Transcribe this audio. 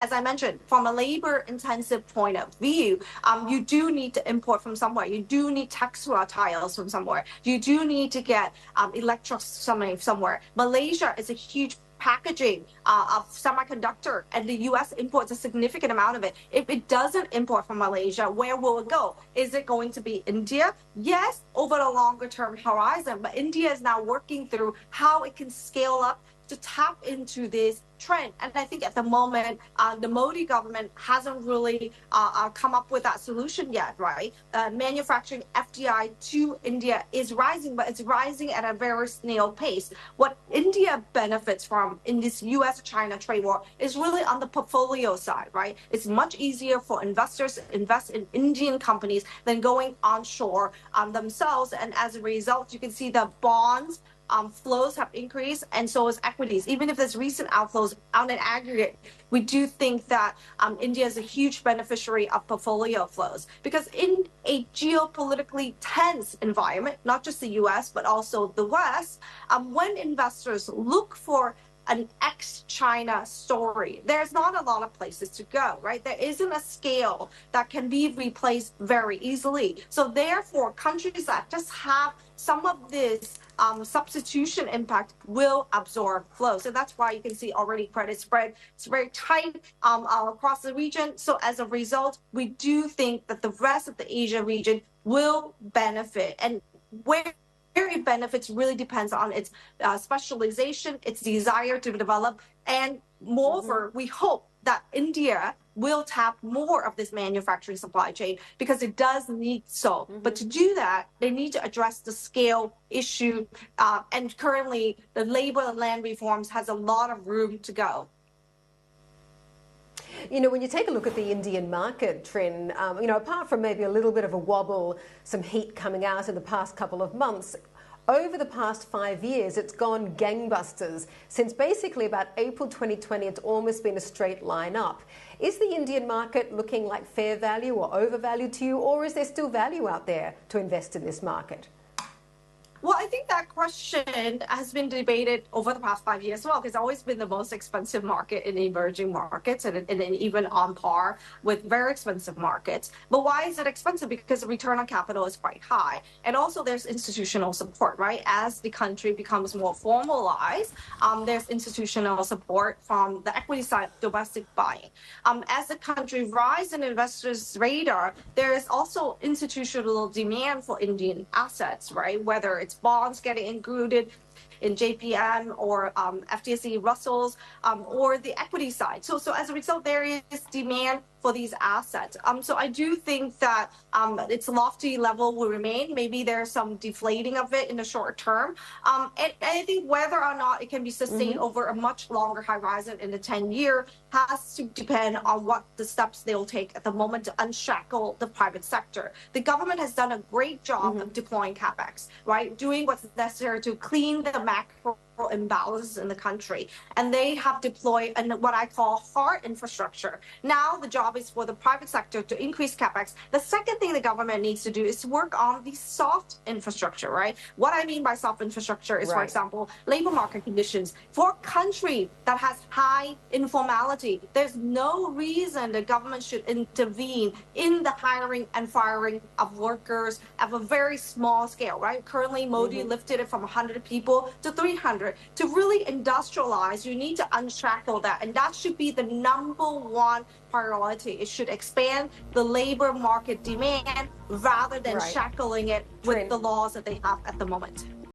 as I mentioned, from a labor-intensive point of view, you do need to import from somewhere. You do need textiles from somewhere. You do need to get electricity somewhere. Malaysia is a huge packaging of semiconductor, and the U.S. imports a significant amount of it. If it doesn't import from Malaysia, where will it go? Is it going to be India? Yes, over the longer term horizon, but India is now working through how it can scale up to tap into this trend. And I think at the moment, the Modi government hasn't really come up with that solution yet, right? Manufacturing FDI to India is rising, but it's rising at a very snail pace. What India benefits from in this US-China trade war is really on the portfolio side, right? It's much easier for investors to invest in Indian companies than going onshore themselves. And as a result, you can see the bonds flows have increased, and so is equities. Even if there's recent outflows on an aggregate, we do think that India is a huge beneficiary of portfolio flows, because in a geopolitically tense environment, not just the US, but also the West, when investors look for an ex-China story, there's not a lot of places to go, right? There isn't a scale that can be replaced very easily. So therefore, countries that just have some of this substitution impact will absorb flow. So that's why you can see already credit spread is very tight across the region. So as a result, we do think that the rest of the Asia region will benefit. And where it benefits really depends on its specialization, its desire to develop, and moreover, we hope that India will tap more of this manufacturing supply chain because it does need so. But to do that, they need to address the scale issue, and currently the labor and land reforms has a lot of room to go. You know, when you take a look at the Indian market, Trinh, you know, apart from maybe a little bit of a wobble, some heat coming out in the past couple of months, over the past 5 years, it's gone gangbusters. Since basically about April 2020, it's almost been a straight line up. Is the Indian market looking like fair value or overvalued to you, or is there still value out there to invest in this market? Well, I think that question has been debated over the past 5 years as well, because it's always been the most expensive market in emerging markets, and even on par with very expensive markets. But why is it expensive? Because the return on capital is quite high. And also there's institutional support, right? As the country becomes more formalized, there's institutional support from the equity side, domestic buying. As the country rises in investors' radar, there is also institutional demand for Indian assets, right? Whether it's bonds getting included in JPM or FTSE Russells or the equity side. So as a result, there is demand for these assets. So I do think that its lofty level will remain. Maybe there's some deflating of it in the short term. And I think whether or not it can be sustained over a much longer horizon in the 10-year has to depend on what the steps they'll take at the moment to unshackle the private sector. The government has done a great job of deploying CapEx, right? Doing what's necessary to clean the macro imbalances in the country, and they have deployed what I call hard infrastructure. Now the job is for the private sector to increase capex. The second thing the government needs to do is to work on the soft infrastructure, right? What I mean by soft infrastructure is, for example, labor market conditions. For a country that has high informality, there's no reason the government should intervene in the hiring and firing of workers at a very small scale, right? Currently, Modi lifted it from 100 people to 300. To really industrialize, you need to unshackle that, and that should be the #1 priority. It should expand the labor market demand rather than shackling it with the laws that they have at the moment.